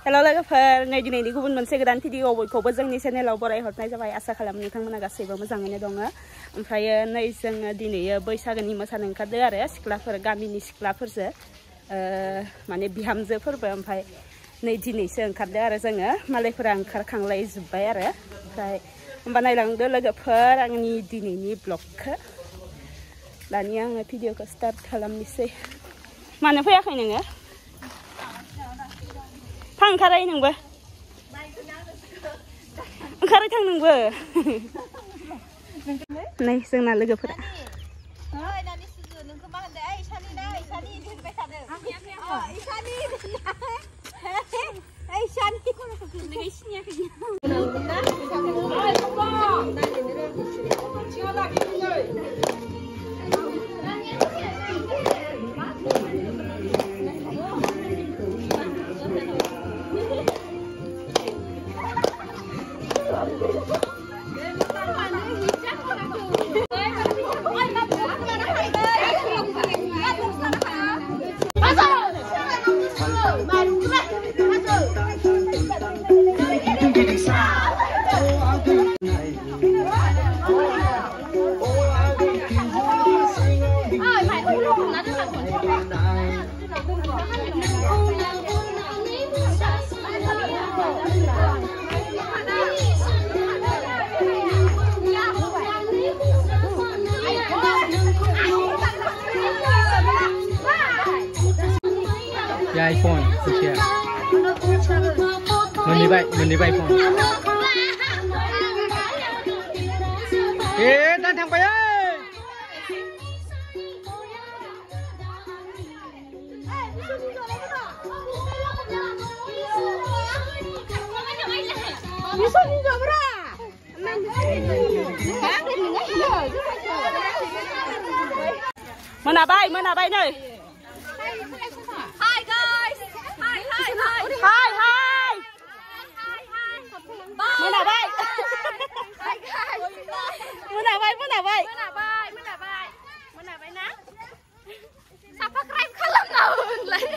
हेल' लोगोफोर नै दिनैनि गुबुन मोनसे गोदान भिडिअ बयखौबो जोंनि चेनेलाव बरायहरनाय जाबाय आसा खालामो नोंथांमोना गासैबो मोजाङैनो दङ ओमफ्राय नै जोङो दिनै बैसागोनि मोसानो ओंखारदों आरो सिख्लाफोर गामिनि सिख्लाफोरजों माने बिहामजोफोरबो ओमफ्राय नै दिनैसो ओंखारदों आरो जोङो मालायफोरा ओंखारखांलायजोब्बाय आरो ओमफ्राय होमबा नायलांदो लोगोफोर आंनि दिनैनि ब्लगखौ दानिया आङो भिडिअखौ स्टार्ट खालामनोसै मानो फैयाखै नोङो ओंखारै नोंबो ओंखारै थां नोंबो नै जोंना लोगोफोरा Ya iPhone, share. Menilai iPhone. Dan thằng bay ơi. Mana bay nơi. Hi guys. Hi. Mana bay. Hi guys. Mana bay. Mana bay na? Subscribe kalam naun lagi.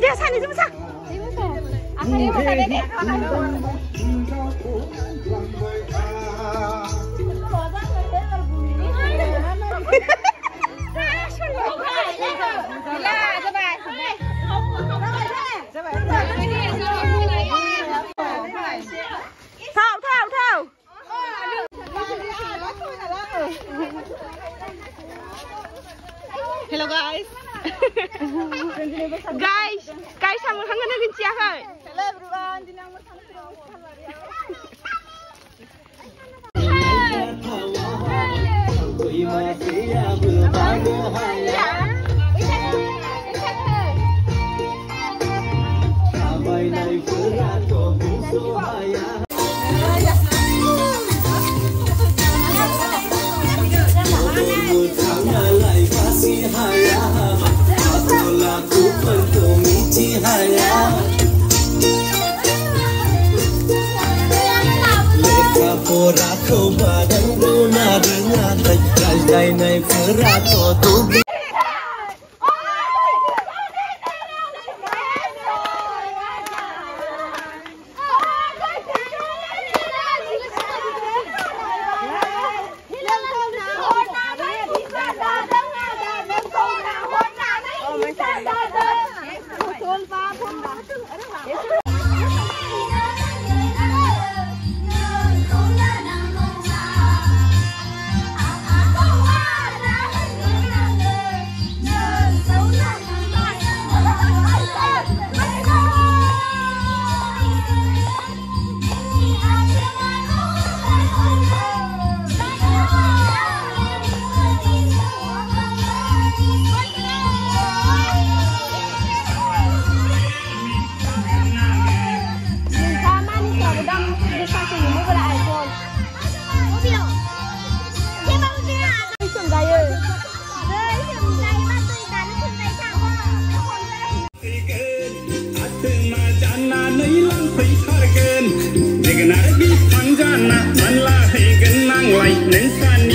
Dia sana itu besar. Hello guys. Guys sama kangen dengan siapa? Hello everyone, dini aku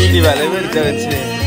Ini balik berjalan sih.